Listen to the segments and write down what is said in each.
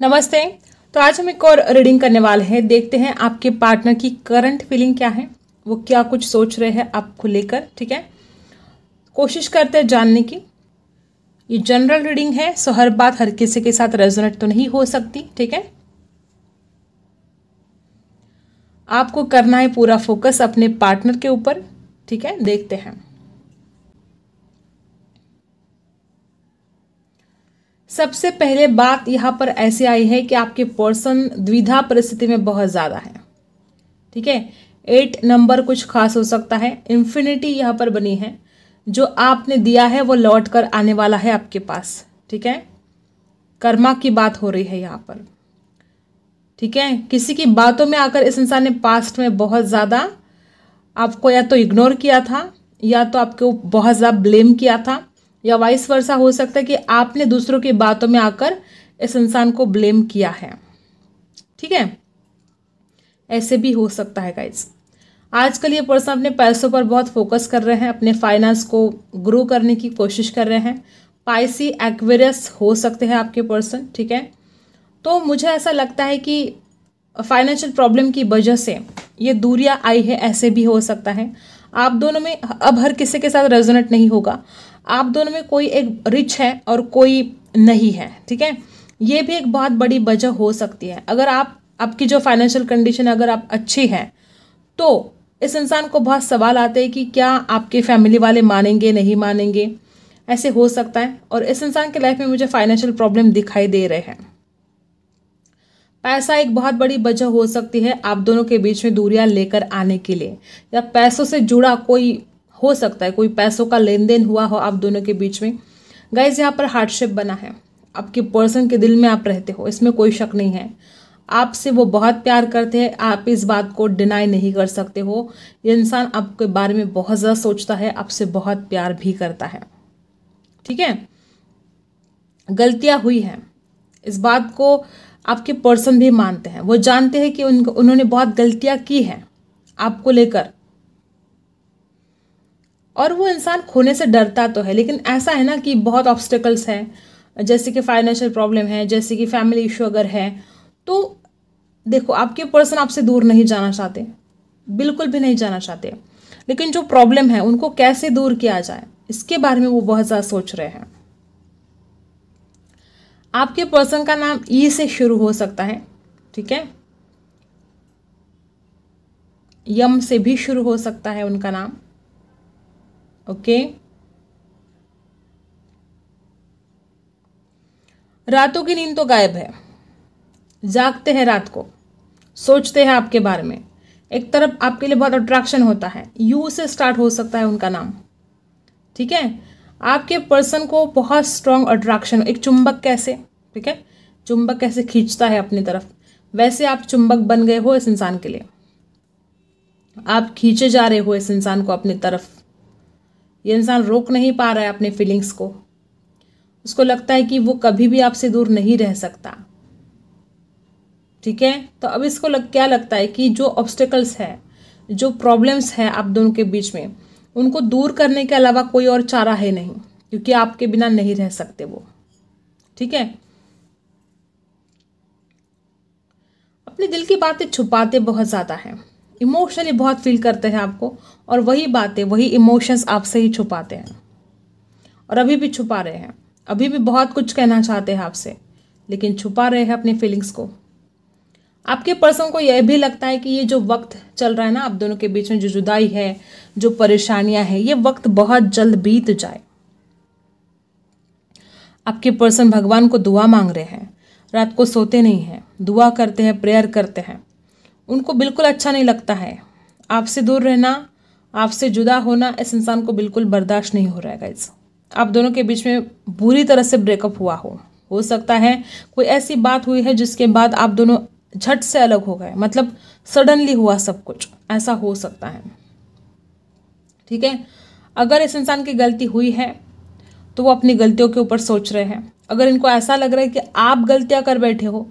नमस्ते। तो आज हम एक और रीडिंग करने वाले हैं। देखते हैं आपके पार्टनर की करंट फीलिंग क्या है, वो क्या कुछ सोच रहे हैं आपको लेकर। ठीक है, कोशिश करते हैं जानने की। ये जनरल रीडिंग है, सो हर बात हर किसी के साथ रेजोनेट तो नहीं हो सकती। ठीक है, आपको करना है पूरा फोकस अपने पार्टनर के ऊपर। ठीक है, देखते हैं। सबसे पहले बात यहाँ पर ऐसे आई है कि आपके पर्सन द्विधा परिस्थिति में बहुत ज़्यादा है। ठीक है, 8 नंबर कुछ खास हो सकता है। इन्फिनिटी यहाँ पर बनी है, जो आपने दिया है वो लौट कर आने वाला है आपके पास। ठीक है, कर्मा की बात हो रही है यहाँ पर। ठीक है, किसी की बातों में आकर इस इंसान ने पास्ट में बहुत ज़्यादा आपको या तो इग्नोर किया था, या तो आपको बहुत ज़्यादा ब्लेम किया था, या वाइस वर्सा हो सकता है कि आपने दूसरों की बातों में आकर इस इंसान को ब्लेम किया है। ठीक है, ऐसे भी हो सकता है गाइज। आजकल ये पर्सन अपने पैसों पर बहुत फोकस कर रहे हैं, अपने फाइनेंस को ग्रो करने की कोशिश कर रहे हैं। पाइसी एक्वेरियस हो सकते हैं आपके पर्सन। ठीक है, तो मुझे ऐसा लगता है कि फाइनेंशियल प्रॉब्लम की वजह से ये दूरियां आई है, ऐसे भी हो सकता है। आप दोनों में अब हर किसी के साथ रेजोनेट नहीं होगा। आप दोनों में कोई एक रिच है और कोई नहीं है। ठीक है, ये भी एक बहुत बड़ी वजह हो सकती है। अगर आपकी जो फाइनेंशियल कंडीशन अगर आप अच्छी है, तो इस इंसान को बहुत सवाल आते हैं कि क्या आपके फैमिली वाले मानेंगे नहीं मानेंगे, ऐसे हो सकता है। और इस इंसान के लाइफ में मुझे फाइनेंशियल प्रॉब्लम दिखाई दे रहे हैं। पैसा एक बहुत बड़ी वजह हो सकती है आप दोनों के बीच में दूरियां लेकर आने के लिए, या पैसों से जुड़ा कोई हो सकता है, कोई पैसों का लेन देन हुआ हो आप दोनों के बीच में। गाइज यहाँ पर हार्डशिप बना है, आपके पर्सन के दिल में आप रहते हो, इसमें कोई शक नहीं है। आपसे वो बहुत प्यार करते हैं, आप इस बात को डिनाई नहीं कर सकते हो। ये इंसान आपके बारे में बहुत ज़्यादा सोचता है, आपसे बहुत प्यार भी करता है। ठीक है, गलतियां हुई हैं, इस बात को आपके पर्सन भी मानते हैं। वो जानते हैं कि उन्होंने बहुत गलतियां की हैं आपको लेकर, और वो इंसान खोने से डरता तो है, लेकिन ऐसा है ना कि बहुत ऑब्स्टेकल्स हैं, जैसे कि फाइनेंशियल प्रॉब्लम है, जैसे कि फैमिली इशू अगर है। तो देखो, आपके पर्सन आपसे दूर नहीं जाना चाहते, बिल्कुल भी नहीं जाना चाहते, लेकिन जो प्रॉब्लम है उनको कैसे दूर किया जाए इसके बारे में वो बहुत ज़्यादा सोच रहे हैं। आपके पर्सन का नाम ई से शुरू हो सकता है। ठीक है, यम से भी शुरू हो सकता है उनका नाम। ओके, रातों की नींद तो गायब है, जागते हैं रात को, सोचते हैं आपके बारे में। एक तरफ आपके लिए बहुत अट्रैक्शन होता है, यू से स्टार्ट हो सकता है उनका नाम। ठीक है, आपके पर्सन को बहुत स्ट्रॉन्ग अट्रैक्शन, एक चुंबक कैसे, ठीक है, चुंबक कैसे खींचता है अपनी तरफ, वैसे आप चुंबक बन गए हो इस इंसान के लिए। आप खींचे जा रहे हो इस इंसान को अपनी तरफ। ये इंसान रोक नहीं पा रहा है अपने फीलिंग्स को, उसको लगता है कि वो कभी भी आपसे दूर नहीं रह सकता। ठीक है, तो अब इसको क्या लगता है कि जो ऑब्स्टेकल्स है, जो प्रॉब्लम्स है आप दोनों के बीच में, उनको दूर करने के अलावा कोई और चारा है नहीं, क्योंकि आपके बिना नहीं रह सकते वो। ठीक है, अपने दिल की बातें छुपाते बहुत ज़्यादा हैं, इमोशनली बहुत फील करते हैं आपको, और वही बातें वही इमोशंस आपसे ही छुपाते हैं, और अभी भी छुपा रहे हैं। अभी भी बहुत कुछ कहना चाहते हैं आपसे, लेकिन छुपा रहे हैं अपनी फीलिंग्स को। आपके पर्सन को यह भी लगता है कि ये जो वक्त चल रहा है ना आप दोनों के बीच में, जो जुदाई है, जो परेशानियां हैं, ये वक्त बहुत जल्द बीत जाए। आपके पर्सन भगवान को दुआ मांग रहे हैं, रात को सोते नहीं हैं, दुआ करते हैं, प्रेयर करते हैं। उनको बिल्कुल अच्छा नहीं लगता है आपसे दूर रहना, आपसे जुदा होना इस इंसान को बिल्कुल बर्दाश्त नहीं हो रहा है गाइस। आप दोनों के बीच में बुरी तरह से ब्रेकअप हुआ हो सकता है कोई ऐसी बात हुई है जिसके बाद आप दोनों झट से अलग हो गए, मतलब सडनली हुआ सब कुछ, ऐसा हो सकता है। ठीक है, अगर इस इंसान की गलती हुई है तो वो अपनी गलतियों के ऊपर सोच रहे हैं। अगर इनको ऐसा लग रहा है कि आप गलतियां कर बैठे हो,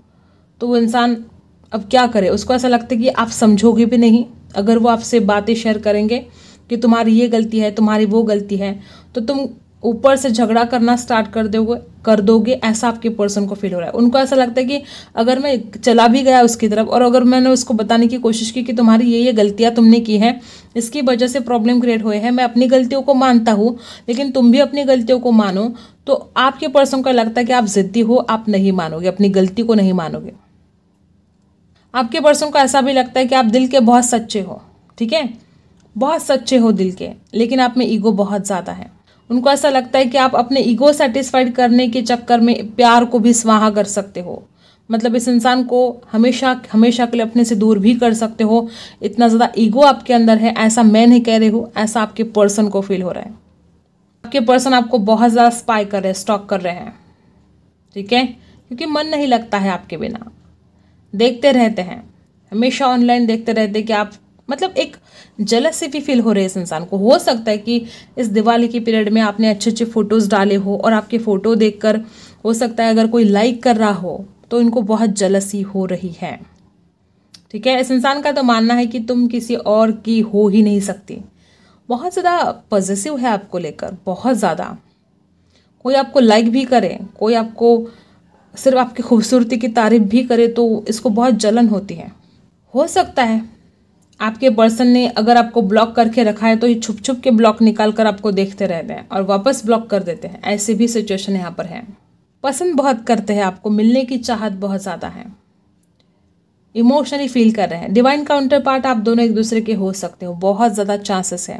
तो वो इंसान अब क्या करे, उसको ऐसा लगता है कि आप समझोगे भी नहीं। अगर वो आपसे बातें शेयर करेंगे कि तुम्हारी ये गलती है, तुम्हारी वो गलती है, तो तुम ऊपर से झगड़ा करना स्टार्ट कर दोगे, ऐसा आपके पर्सन को फील हो रहा है। उनको ऐसा लगता है कि अगर मैं चला भी गया उसकी तरफ और अगर मैंने उसको बताने की कोशिश की कि तुम्हारी ये गलतियां तुमने की हैं, इसकी वजह से प्रॉब्लम क्रिएट हुए हैं, मैं अपनी गलतियों को मानता हूँ लेकिन तुम भी अपनी गलतियों को मानो, तो आपके पर्सन को लगता है कि आप जिद्दी हो, आप नहीं मानोगे, अपनी गलती को नहीं मानोगे। आपके पर्सन को ऐसा भी लगता है कि आप दिल के बहुत सच्चे हो, ठीक है, बहुत सच्चे हो दिल के, लेकिन आप में ईगो बहुत ज़्यादा है। उनको ऐसा लगता है कि आप अपने ईगो सेटिस्फाइड करने के चक्कर में प्यार को भी स्वाहा कर सकते हो, मतलब इस इंसान को हमेशा हमेशा के लिए अपने से दूर भी कर सकते हो। इतना ज़्यादा ईगो आपके अंदर है, ऐसा मैं नहीं कह रही हूँ, ऐसा आपके पर्सन को फील हो रहा है। आपके पर्सन आपको बहुत ज़्यादा स्पाई कर रहे हैं, स्टॉक कर रहे हैं, ठीक है, क्योंकि मन नहीं लगता है आपके बिना, देखते रहते हैं, हमेशा ऑनलाइन देखते रहते कि आप, मतलब एक जेलसी भी फील हो रही है इस इंसान को। हो सकता है कि इस दिवाली की पीरियड में आपने अच्छे अच्छे फोटोज़ डाले हो और आपके फ़ोटो देखकर हो सकता है अगर कोई लाइक कर रहा हो तो इनको बहुत जेलसी हो रही है, ठीक है। इस इंसान का तो मानना है कि तुम किसी और की हो ही नहीं सकती, बहुत ज़्यादा पॉजिटिव है आपको लेकर, बहुत ज़्यादा। कोई आपको लाइक भी करे, कोई आपको सिर्फ आपकी खूबसूरती की तारीफ भी करे तो इसको बहुत जलन होती है। हो सकता है आपके पर्सन ने अगर आपको ब्लॉक करके रखा है तो ये छुप छुप के ब्लॉक निकाल कर आपको देखते रहते हैं और वापस ब्लॉक कर देते हैं, ऐसी भी सिचुएशन यहाँ पर है। पसंद बहुत करते हैं आपको, मिलने की चाहत बहुत ज़्यादा है, इमोशनली फील कर रहे हैं। डिवाइन काउंटर पार्ट आप दोनों एक दूसरे के हो सकते हो, बहुत ज़्यादा चांसेस है।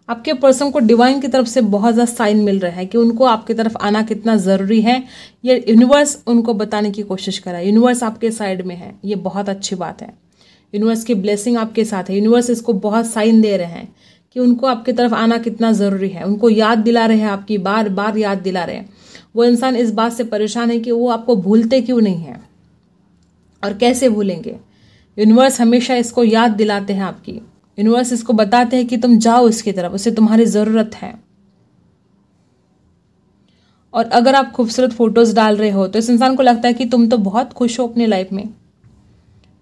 आपके पर्सन को डिवाइन की तरफ से बहुत ज़्यादा साइन मिल रहा है कि उनको आपकी तरफ आना कितना ज़रूरी है, ये यूनिवर्स उनको बताने की कोशिश कर रहा है। यूनिवर्स आपके साइड में है, ये बहुत अच्छी बात है। यूनिवर्स की ब्लेसिंग आपके साथ है, यूनिवर्स इसको बहुत साइन दे रहे हैं कि उनको आपकी तरफ आना कितना ज़रूरी है। उनको याद दिला रहे हैं, आपकी बार बार याद दिला रहे हैं। वो इंसान इस बात से परेशान है कि वो आपको भूलते क्यों नहीं हैं और कैसे भूलेंगे। यूनिवर्स हमेशा इसको याद दिलाते हैं आपकी, यूनिवर्स इसको बताते हैं कि तुम जाओ इसकी तरफ, उसे तुम्हारी ज़रूरत है। और अगर आप खूबसूरत फोटोज़ डाल रहे हो तो इस इंसान को लगता है कि तुम तो बहुत खुश हो अपनी लाइफ में,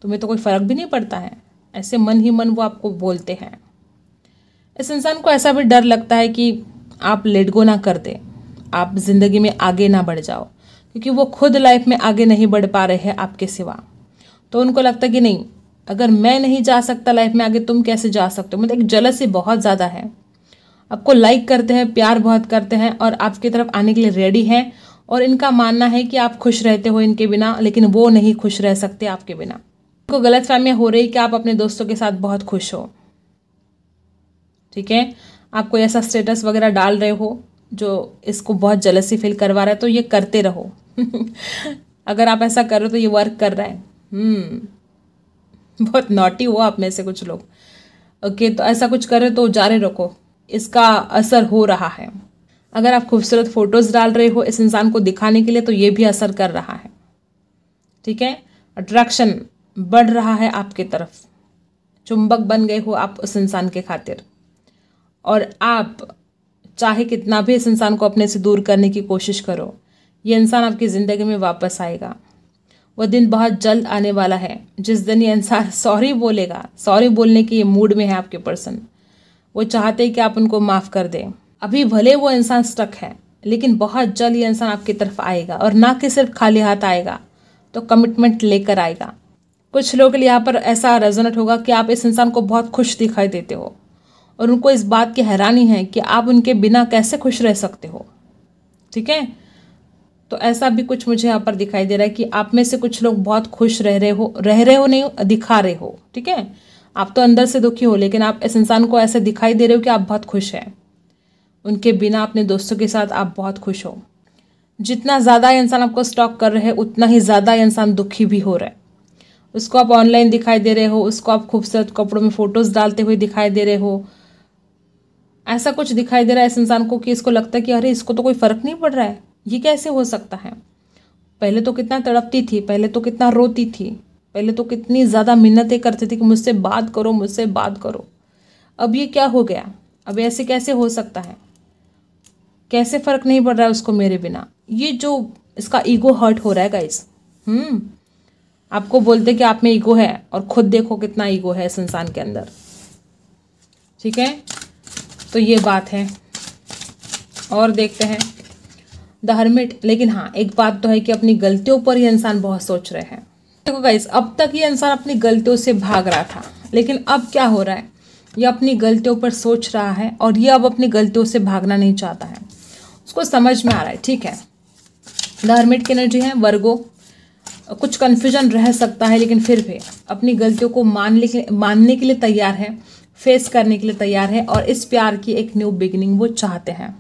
तुम्हें तो कोई फ़र्क भी नहीं पड़ता है, ऐसे मन ही मन वो आपको बोलते हैं। इस इंसान को ऐसा भी डर लगता है कि आप लेट गो ना कर दे, आप ज़िंदगी में आगे ना बढ़ जाओ, क्योंकि वो खुद लाइफ में आगे नहीं बढ़ पा रहे हैं आपके सिवा। तो उनको लगता है कि नहीं, अगर मैं नहीं जा सकता लाइफ में आगे, तुम कैसे जा सकते हो। मतलब एक जेलसी बहुत ज़्यादा है, आपको लाइक करते हैं, प्यार बहुत करते हैं और आपकी तरफ आने के लिए रेडी हैं। और इनका मानना है कि आप खुश रहते हो इनके बिना, लेकिन वो नहीं खुश रह सकते आपके बिना। को गलतफहमियां हो रही कि आप अपने दोस्तों के साथ बहुत खुश हो, ठीक है, आप कोई ऐसा स्टेटस वगैरह डाल रहे हो जो इसको बहुत जेलसी फील करवा रहा है, तो ये करते रहो। अगर आप ऐसा कर रहे हो तो ये वर्क कर रहा है। बहुत नॉटी हो आप में से कुछ लोग, ओके, तो ऐसा कुछ कर रहे हो तो जारी रखो, इसका असर हो रहा है। अगर आप खूबसूरत फोटोज़ डाल रहे हो इस इंसान को दिखाने के लिए तो ये भी असर कर रहा है, ठीक है। अट्रैक्शन बढ़ रहा है आपके तरफ, चुंबक बन गए हो आप उस इंसान के खातिर। और आप चाहे कितना भी इस इंसान को अपने से दूर करने की कोशिश करो, ये इंसान आपकी ज़िंदगी में वापस आएगा। वह दिन बहुत जल्द आने वाला है जिस दिन ये इंसान सॉरी बोलेगा, सॉरी बोलने के ये मूड में है आपके पर्सन। वो चाहते हैं कि आप उनको माफ़ कर दें। अभी भले वो इंसान स्टक है, लेकिन बहुत जल्द ये इंसान आपकी तरफ आएगा, और ना कि सिर्फ खाली हाथ आएगा, तो कमिटमेंट लेकर आएगा। कुछ लोगों के लिए यहाँ पर ऐसा रेजोनेट होगा कि आप इस इंसान को बहुत खुश दिखाई देते हो और उनको इस बात की हैरानी है कि आप उनके बिना कैसे खुश रह सकते हो, ठीक है। तो ऐसा भी कुछ मुझे यहाँ पर दिखाई दे रहा है कि आप में से कुछ लोग बहुत खुश रह रहे हो नहीं, दिखा रहे हो, ठीक है। आप तो अंदर से दुखी हो, लेकिन आप इस इंसान को ऐसे दिखाई दे रहे हो कि आप बहुत खुश हैं उनके बिना, अपने दोस्तों के साथ आप बहुत खुश हो। जितना ज़्यादा इंसान आपको स्टॉक कर रहे हैं उतना ही ज़्यादा इंसान दुखी भी हो रहा है। उसको आप ऑनलाइन दिखाई दे रहे हो, उसको आप खूबसूरत कपड़ों में फ़ोटोज़ डालते हुए दिखाई दे रहे हो, ऐसा कुछ दिखाई दे रहा है इस इंसान को कि इसको लगता है कि अरे इसको तो कोई फ़र्क नहीं पड़ रहा है, ये कैसे हो सकता है। पहले तो कितना तड़पती थी, पहले तो कितना रोती थी, पहले तो कितनी ज़्यादा मिन्नतें करती थी कि मुझसे बात करो, मुझसे बात करो। अब ये क्या हो गया, अब ऐसे कैसे हो सकता है, कैसे फ़र्क नहीं पड़ रहा है उसको मेरे बिना। ये जो इसका ईगो हर्ट हो रहा है गाइस। आपको बोलते कि आप में ईगो है और खुद देखो कितना ईगो है इस इंसान के अंदर, ठीक है। तो ये बात है। और देखते हैं द हर्मिट। लेकिन हाँ, एक बात तो है कि अपनी गलतियों पर ये इंसान बहुत सोच रहे हैं। देखो गाइस, अब तक ये इंसान अपनी गलतियों से भाग रहा था, लेकिन अब क्या हो रहा है, ये अपनी गलतियों पर सोच रहा है और ये अब अपनी गलतियों से भागना नहीं चाहता है। उसको समझ में आ रहा है, ठीक है। द हर्मिट की एनर्जी है वर्गो। कुछ कन्फ्यूजन रह सकता है, लेकिन फिर भी अपनी गलतियों को मानने के लिए तैयार है, फेस करने के लिए तैयार है और इस प्यार की एक न्यू बिगिनिंग वो चाहते हैं।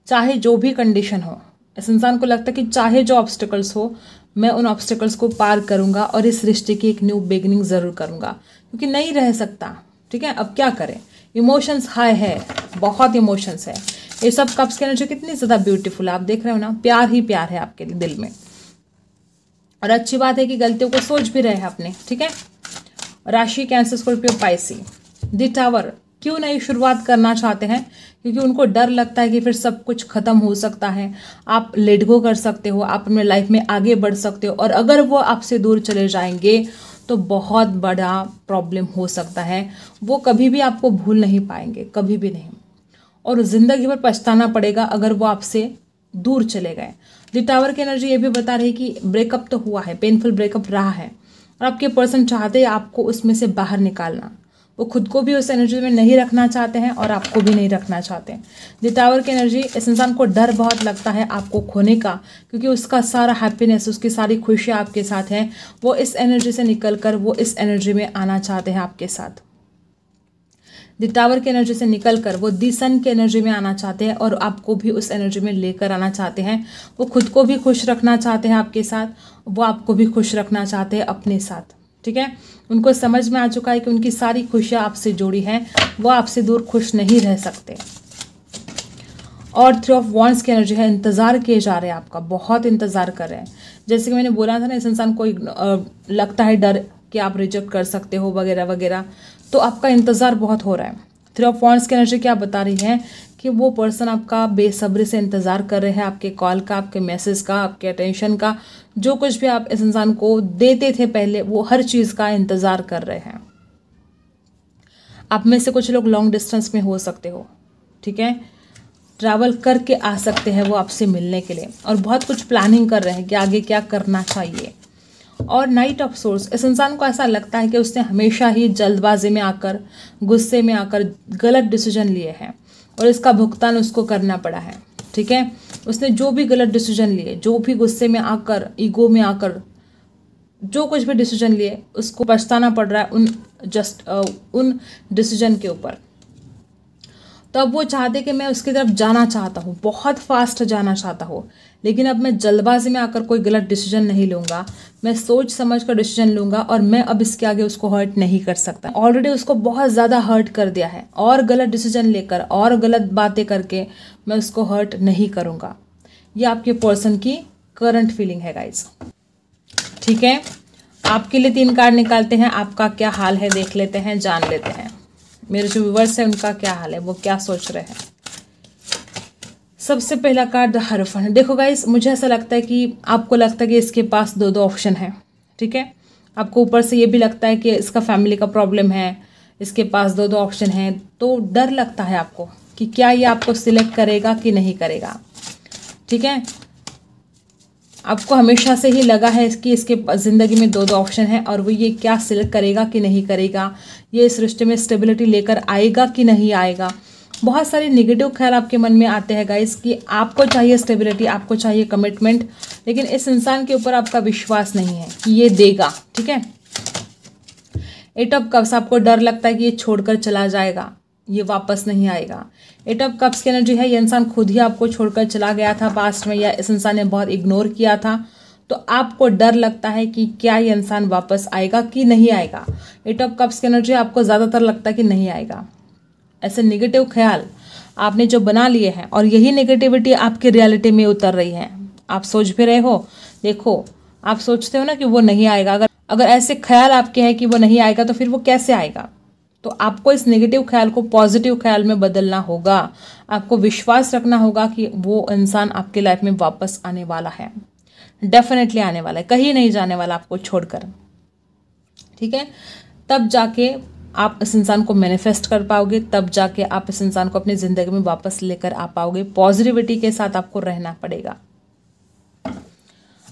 चाहे जो भी कंडीशन हो, इस इंसान को लगता है कि चाहे जो ऑब्स्टिकल्स हो, मैं उन ऑब्स्टिकल्स को पार करूंगा और इस रिश्ते की एक न्यू बिगिनिंग ज़रूर करूंगा, क्योंकि नहीं रह सकता। ठीक है, अब क्या करें। इमोशंस हाई है, बहुत इमोशंस है। ये सब कप्स की एनर्जी कितनी ज़्यादा ब्यूटीफुल है, आप देख रहे हो ना। प्यार ही प्यार है आपके दिल में। और अच्छी बात है कि गलतियों को सोच भी रहे हैं अपने। ठीक है, राशि cancer, Scorpio, Pisces. The tower क्यों नई शुरुआत करना चाहते हैं, क्योंकि उनको डर लगता है कि फिर सब कुछ खत्म हो सकता है। आप लेट गो कर सकते हो, आप अपने लाइफ में आगे बढ़ सकते हो, और अगर वो आपसे दूर चले जाएंगे तो बहुत बड़ा प्रॉब्लम हो सकता है। वो कभी भी आपको भूल नहीं पाएंगे, कभी भी नहीं, और ज़िंदगी भर पछताना पड़ेगा अगर वो आपसे दूर चले गए। द टावर की एनर्जी ये भी बता रही है कि ब्रेकअप तो हुआ है, पेनफुल ब्रेकअप रहा है, और आपके पर्सन चाहते हैं आपको उसमें से बाहर निकालना। वो खुद को भी उस एनर्जी में नहीं रखना चाहते हैं और आपको भी नहीं रखना चाहते हैं। द टावर की एनर्जी, इस इंसान को डर बहुत लगता है आपको खोने का, क्योंकि उसका सारा हैप्पीनेस, उसकी सारी खुशियाँ आपके साथ हैं। वो इस एनर्जी से निकलकर वो इस एनर्जी में आना चाहते हैं आपके साथ। द टावर की एनर्जी से निकलकर वो दी सन की एनर्जी में आना चाहते हैं और आपको भी उस एनर्जी में लेकर आना चाहते हैं। वो खुद को भी खुश रखना चाहते हैं आपके साथ, वो आपको भी खुश रखना चाहते हैं अपने साथ। ठीक है, उनको समझ में आ चुका है कि उनकी सारी खुशियाँ आपसे जुड़ी हैं, वो आपसे दूर खुश नहीं रह सकते। और 3 ऑफ वॉन्ड्स की एनर्जी है, इंतज़ार किए जा रहे हैं आपका, बहुत इंतज़ार कर रहे हैं। जैसे कि मैंने बोला था ना, इस इंसान को लगता है डर कि आप रिजेक्ट कर सकते हो वगैरह वगैरह, तो आपका इंतज़ार बहुत हो रहा है। 3 ऑफ वॉन्ड्स की एनर्जी क्या बता रही है कि वो पर्सन आपका बेसब्री से इंतज़ार कर रहे हैं, आपके कॉल का, आपके मैसेज का, आपके अटेंशन का, जो कुछ भी आप इस इंसान को देते थे पहले, वो हर चीज़ का इंतज़ार कर रहे हैं। आप में से कुछ लोग लॉन्ग डिस्टेंस में हो सकते हो। ठीक है, ट्रैवल करके आ सकते हैं वो आपसे मिलने के लिए, और बहुत कुछ प्लानिंग कर रहे हैं कि आगे क्या करना चाहिए। और नाइट ऑफ सोर्स, इस इंसान को ऐसा लगता है कि उसने हमेशा ही जल्दबाजी में आकर, गुस्से में आकर गलत डिसीजन लिए हैं और इसका भुगतान उसको करना पड़ा है। ठीक है, उसने जो भी गलत डिसीजन लिए, जो भी गुस्से में आकर, ईगो में आकर जो कुछ भी डिसीजन लिए, उसको पछताना पड़ रहा है उन डिसीजन के ऊपर। तो अब वो चाहते कि मैं उसकी तरफ जाना चाहता हूँ, बहुत फास्ट जाना चाहता हूँ, लेकिन अब मैं जल्दबाजी में आकर कोई गलत डिसीजन नहीं लूँगा, मैं सोच समझ कर डिसीजन लूँगा, और मैं अब इसके आगे उसको हर्ट नहीं कर सकता। ऑलरेडी उसको बहुत ज़्यादा हर्ट कर दिया है, और गलत डिसीजन लेकर और गलत बातें करके मैं उसको हर्ट नहीं करूँगा। ये आपके पर्सन की करंट फीलिंग है गाइज। ठीक है, आपके लिए 3 कार्ड निकालते हैं, आपका क्या हाल है देख लेते हैं, जान लेते हैं। मेरे जो व्यूवर्स हैं उनका क्या हाल है, वो क्या सोच रहे हैं। सबसे पहला कार्ड द हरफन। देखो गाइस, मुझे ऐसा लगता है कि आपको लगता है कि इसके पास 2 ऑप्शन है। ठीक है, आपको ऊपर से ये भी लगता है कि इसका फैमिली का प्रॉब्लम है, इसके पास 2 ऑप्शन है, तो डर लगता है आपको कि क्या ये आपको सिलेक्ट करेगा कि नहीं करेगा। ठीक है, आपको हमेशा से ही लगा है कि इसके ज़िंदगी में 2 ऑप्शन है, और वो ये क्या सिलेक्ट करेगा कि नहीं करेगा, ये इस रिश्ते में स्टेबिलिटी लेकर आएगा कि नहीं आएगा। बहुत सारे नेगेटिव ख्याल आपके मन में आते हैं गाइस कि आपको चाहिए स्टेबिलिटी, आपको चाहिए कमिटमेंट, लेकिन इस इंसान के ऊपर आपका विश्वास नहीं है कि ये देगा। ठीक है, 8 ऑफ कप्स, आपको डर लगता है कि ये छोड़कर चला जाएगा, ये वापस नहीं आएगा। 8 ऑफ कप्स की एनर्जी है, ये इंसान खुद ही आपको छोड़कर चला गया था पास्ट में, या इस इंसान ने बहुत इग्नोर किया था, तो आपको डर लगता है कि क्या ये इंसान वापस आएगा कि नहीं आएगा। 8 ऑफ कप्स की एनर्जी आपको ज़्यादातर लगता है कि नहीं आएगा। ऐसे नेगेटिव ख्याल आपने जो बना लिए हैं, और यही नेगेटिविटी आपकी रियलिटी में उतर रही है। आप सोच भी रहे हो, देखो आप सोचते हो ना कि वो नहीं आएगा, अगर ऐसे ख्याल आपके हैं कि वो नहीं आएगा, तो फिर वो कैसे आएगा। तो आपको इस नेगेटिव ख्याल को पॉजिटिव ख्याल में बदलना होगा। आपको विश्वास रखना होगा कि वो इंसान आपके लाइफ में वापस आने वाला है, डेफिनेटली आने वाला है, कहीं नहीं जाने वाला आपको छोड़कर। ठीक है, तब जाके आप इस इंसान को मैनिफेस्ट कर पाओगे, तब जाके आप इस इंसान को अपनी ज़िंदगी में वापस लेकर आ पाओगे। पॉजिटिविटी के साथ आपको रहना पड़ेगा।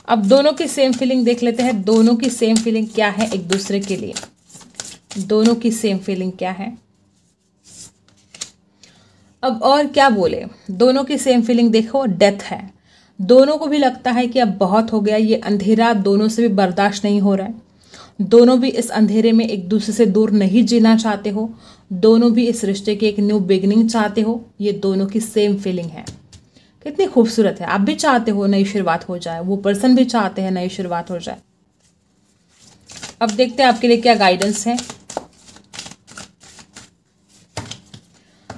अब दोनों की सेम फीलिंग देख लेते हैं। दोनों की सेम फीलिंग क्या है एक दूसरे के लिए? दोनों की सेम फीलिंग क्या है? अब और क्या बोले, दोनों की सेम फीलिंग देखो, डेथ है। दोनों को भी लगता है कि अब बहुत हो गया, ये अंधेरा दोनों से भी बर्दाश्त नहीं हो रहा है। दोनों भी इस अंधेरे में एक दूसरे से दूर नहीं जीना चाहते हो। दोनों भी इस रिश्ते की एक न्यू बिगिनिंग चाहते हो। ये दोनों की सेम फीलिंग है। कितनी खूबसूरत है। आप भी चाहते हो नई शुरुआत हो जाए, वो पर्सन भी चाहते हैं नई शुरुआत हो जाए। अब देखते हैं आपके लिए क्या गाइडेंस है।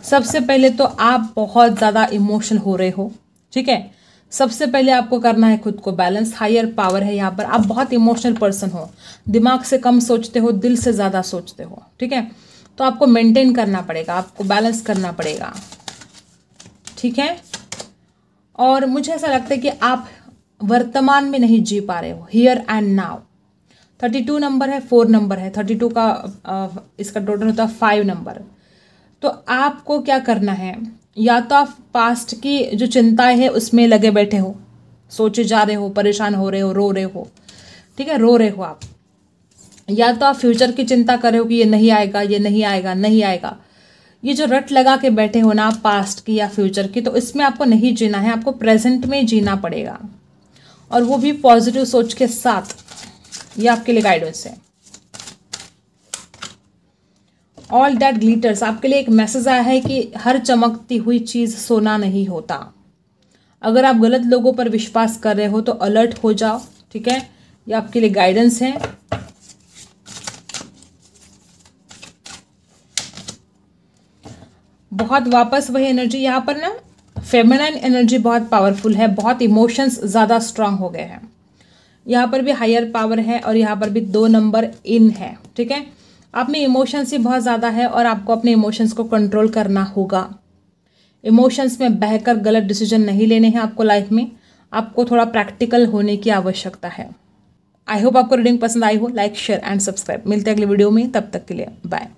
सबसे पहले तो आप बहुत ज़्यादा इमोशनल हो रहे हो, ठीक है। सबसे पहले आपको करना है खुद को बैलेंस। हायर पावर है यहाँ पर। आप बहुत इमोशनल पर्सन हो, दिमाग से कम सोचते हो, दिल से ज़्यादा सोचते हो, ठीक है। तो आपको मेंटेन करना पड़ेगा, आपको बैलेंस करना पड़ेगा, ठीक है। और मुझे ऐसा लगता है कि आप वर्तमान में नहीं जी पा रहे हो, हियर एंड नाउ। 32 नंबर है, 4 नंबर है, 32 का इसका टोटल होता है 5 नंबर। तो आपको क्या करना है, या तो आप पास्ट की जो चिंताएं हैं उसमें लगे बैठे हो, सोचे जा रहे हो, परेशान हो रहे हो, रो रहे हो, ठीक है, रो रहे हो आप। या तो आप फ्यूचर की चिंता कर रहे हो कि ये नहीं आएगा, ये नहीं आएगा, नहीं आएगा। ये जो रट लगा के बैठे हो ना आप पास्ट की या फ्यूचर की, तो इसमें आपको नहीं जीना है, आपको प्रेजेंट में जीना पड़ेगा, और वो भी पॉजिटिव सोच के साथ। ये आपके लिए गाइडेंस है। ऑल दैट ग्लिटर्स, आपके लिए एक मैसेज आया है कि हर चमकती हुई चीज़ सोना नहीं होता। अगर आप गलत लोगों पर विश्वास कर रहे हो तो अलर्ट हो जाओ, ठीक है। ये आपके लिए गाइडेंस है। बहुत वापस वही एनर्जी यहाँ पर ना, फेमिनाइन एनर्जी बहुत पावरफुल है, बहुत इमोशंस ज़्यादा स्ट्रांग हो गए हैं। यहाँ पर भी हायर पावर है और यहाँ पर भी 2 नंबर इन है, ठीक है। आप में इमोशंस ही बहुत ज़्यादा है और आपको अपने इमोशंस को कंट्रोल करना होगा। इमोशंस में बहकर गलत डिसीजन नहीं लेने हैं आपको लाइफ में। आपको थोड़ा प्रैक्टिकल होने की आवश्यकता है। आई होप आपको रीडिंग पसंद आई हो। Like, share and subscribe. मिलते हैं अगले वीडियो में, तब तक के लिए बाय।